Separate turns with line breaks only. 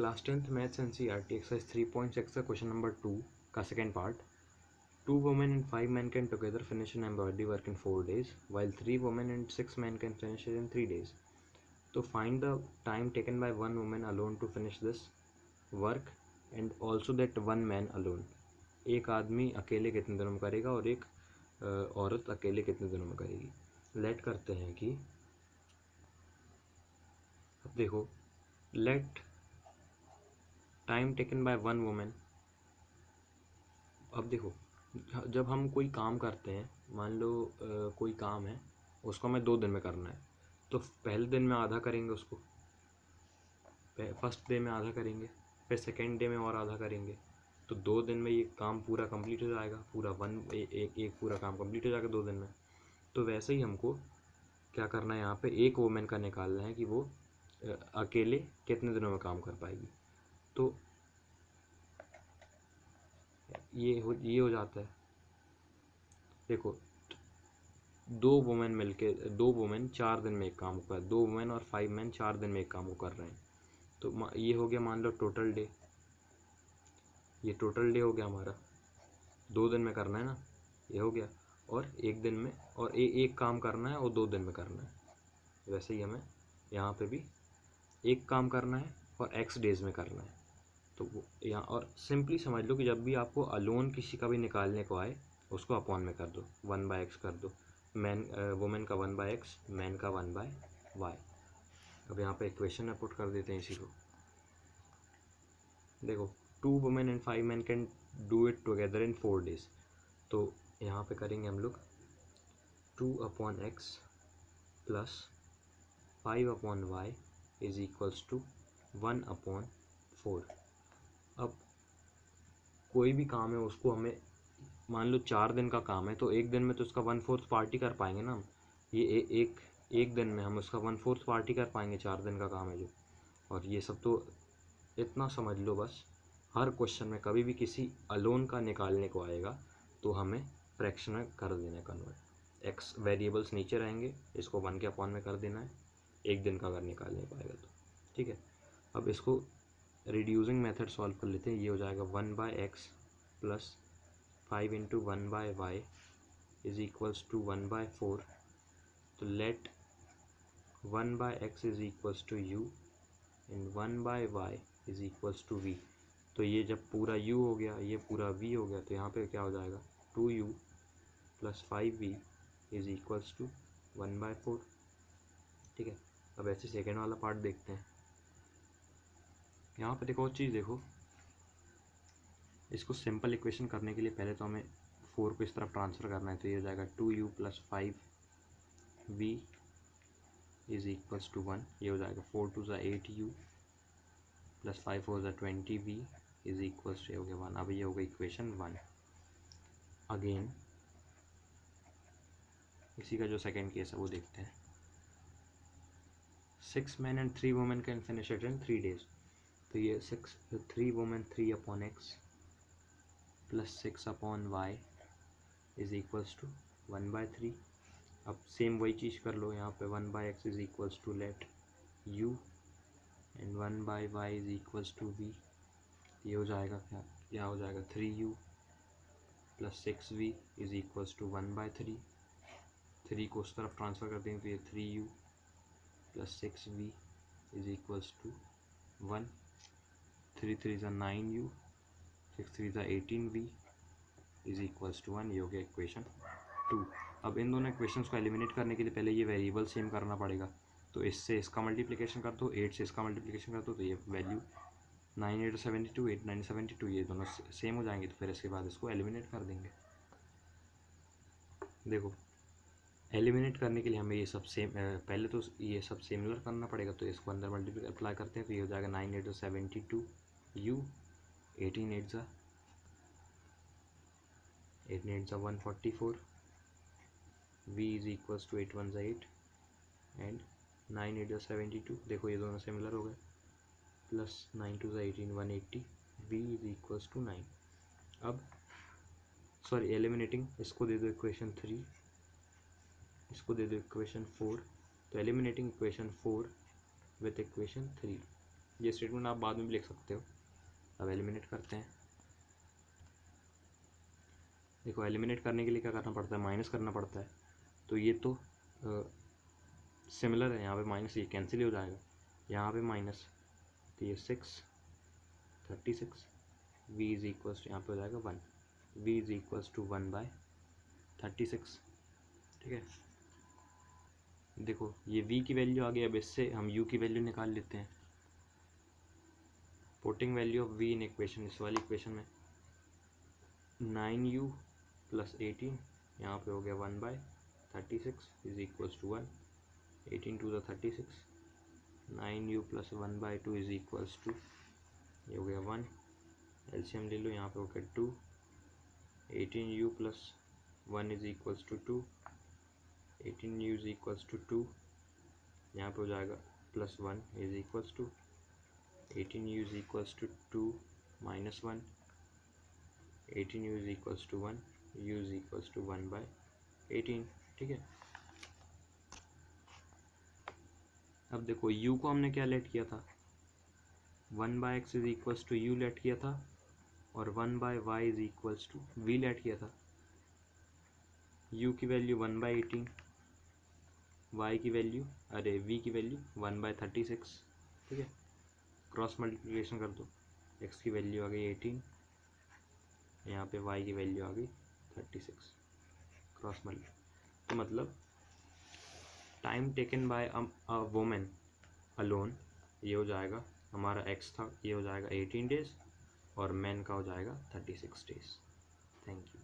Class 10th maths NCERT exercise 3.6 का question number 2 का second part. 2 women and 5 men can together finish an embroidery work in 4 days, while 3 women and 6 men can finish it in 3 days. So find the time taken by one woman alone to finish this work and also that one man alone. एक आदमी अकेले कितने दिनों में करेगा और एक औरत अकेले कितने दिनों में करेगी. लेट करते हैं कि अब देखो, let time taken by one women. अब देखो, जब हम कोई काम करते हैं, मान लो कोई काम है, उसको हमें 2 दिन में करना है, तो पहले दिन में आधा करेंगे, उसको फर्स्ट डे में आधा करेंगे, फिर सेकेंड डे में और आधा करेंगे, तो 2 दिन में ये काम पूरा कंप्लीट हो जाएगा. पूरा एक पूरा काम कंप्लीट हो जाएगा 2 दिन में. तो वैसे ही हमको क्या करना है, यहाँ पे एक वुमेन का निकालना है कि वो अकेले कितने दिनों में काम कर पाएगी. तो ये हो जाता है. देखो, 2 वुमेन 4 दिन में एक काम को कर, 2 वुमेन और 5 मैन 4 दिन में एक काम को कर रहे हैं. तो ये हो गया, मान लो टोटल डे. ये टोटल डे हो गया हमारा, 2 दिन में करना है ना, ये हो गया. और एक दिन में और एक काम करना है और 2 दिन में करना है. वैसे ही हमें यहाँ पे भी एक काम करना है और एक्स डेज में करना है. तो वो यहाँ, और सिंपली समझ लो कि जब भी आपको अलोन किसी का भी निकालने को आए, उसको अपॉन में कर दो, 1/x कर दो. वुमेन का 1/x, मैन का 1/y. अब यहाँ पे इक्वेशन में पुट कर देते हैं इसी को. देखो, 2 women and 5 man can do it together in 4 days. तो यहाँ पे करेंगे हम लोग 2/x plus 5/y is equals to 1/4. अब कोई भी काम है, उसको हमें मान लो 4 दिन का काम है, तो एक दिन में तो उसका 1/4 पार्टी कर पाएंगे ना हम. ये एक दिन में हम उसका 1/4 पार्टी कर पाएंगे. 4 दिन का काम है जो. और ये सब तो इतना समझ लो बस, हर क्वेश्चन में कभी भी किसी अलोन का निकालने को आएगा तो हमें फ्रैक्शन में कर देना है कन्वर्ट. एक्स वेरिएबल्स नीचे रहेंगे, इसको 1 के अपॉन में कर देना है एक दिन का अगर निकालने को आएगा तो. ठीक है. अब इसको रिड्यूसिंग मेथड सॉल्व कर लेते हैं. ये हो जाएगा 1/x plus 5 into 1/y is equals to 1/4. तो let 1/x is equals to u and 1/y is equals to v. तो ये जब पूरा u हो गया, ये पूरा v हो गया, तो यहाँ पे क्या हो जाएगा, 2u plus 5v is equals to 1/4. ठीक है. अब ऐसे सेकेंड वाला पार्ट देखते हैं. यहाँ पे देखो, चीज़ देखो, इसको सिंपल इक्वेशन करने के लिए पहले तो हमें 4 को इस तरफ ट्रांसफ़र करना है. तो ये हो जाएगा 2u plus 5v is equals to 1. ये हो जाएगा 4 2 8u plus 5 4 20v is equals to, हो गया 1. अब ये हो गई इक्वेशन 1. अगेन इसी का जो सेकेंड केस है वो देखते हैं. 6 men and 3 women can finish it in 3 days. तो ये 3 women 3/x plus 6/y is equals to 1/3. अब सेम वही चीज़ कर लो यहाँ पे. 1/x is equals to let u and 1/y is equals to v. ये हो जाएगा क्या, यहाँ हो जाएगा 3u plus 6v is equals to 1/3. 3 को उस तरफ ट्रांसफ़र कर देंगे तो ये 3u plus 6v is equals to 1. 3 3 ज़ा 9u, 6 3 ज़ा 18v इज इक्वल्स टू 1. ये हो गया इक्वेशन 2. अब इन दोनों इक्वेशंस को एलिमिनेट करने के लिए पहले ये वेरिएबल सेम करना पड़ेगा. तो इससे इसका मल्टीप्लिकेशन कर दो, 8 से इसका मल्टीप्लिकेशन कर दो, तो ये वैल्यू 9 8 72, 8 9 72, ये दोनों सेम हो जाएंगे. तो फिर इसके बाद इसको एलिमिनेट कर देंगे. देखो, एलिमिनेट करने के लिए हमें ये सब सेम, पहले तो ये सब सिमिलर करना पड़ेगा. तो इसको अंदर मल्टीप्लाई अप्लाई करते हैं. तो ये हो जाएगा 9 8 72 u, 18 8 144, v is equals to 8 1 8 and 9 8 72. देखो ये दोनों सिमिलर हो गए. Plus 9 2 18 180, v is equals to 9. अब सॉरी, एलिमिनेटिंग, इसको दे दो इक्वेशन 3, इसको दे दो इक्वेशन 4. तो एलिमिनेटिंग इक्वेशन 4 विथ इक्वेशन 3, ये स्टेटमेंट आप बाद में भी लिख सकते हो। अब एलिमिनेट करते हैं। देखो एलिमिनेट करने के लिए क्या करना पड़ता है, माइनस करना पड़ता है। तो ये तो सिमिलर है, यहाँ पे माइनस, ये कैंसिल ही हो जाएगा, यहाँ पे माइनस, तो ये 36 v इज इक्वल्स, यहाँ पे हो जाएगा 1, v इज इक्वल्स टू 1/36। ठीक है, देखो ये v की वैल्यू आ गई। अब इससे हम u की वैल्यू निकाल लेते हैं। Putting value of v in equation, इस वाली इक्वेशन में 9u प्लस 18, यहाँ पे हो गया 1/36 is equals to 1, 18 to the 36, 9u plus 1/2 is equals to, ये हो गया 1, एलसीएम ले लो, यहाँ पे हो गया 2, 18u plus 1 is equals to 2, 18u is equals to 2, यहाँ पे हो जाएगा plus 1 is equals to 18u is equals to 2 minus 1, 18u is equals to 1, u is equals to 1/18। ठीक है, अब देखो u को हमने क्या लेट किया था, 1/x is equals to u let किया था, और 1/y is equals to v let किया था। u की वैल्यू 1/18, y की वैल्यू, अरे v की वैल्यू 1/36। ठीक है, क्रॉस मल्टीप्लिकेशन कर दो, x की वैल्यू आ गई 18, यहाँ पे y की वैल्यू आ गई 36, क्रॉस मल्टी। तो मतलब time taken bye a women alone, ये हो जाएगा हमारा x था, ये हो जाएगा 18 डेज, और मैन का हो जाएगा 36 डेज। Thank you.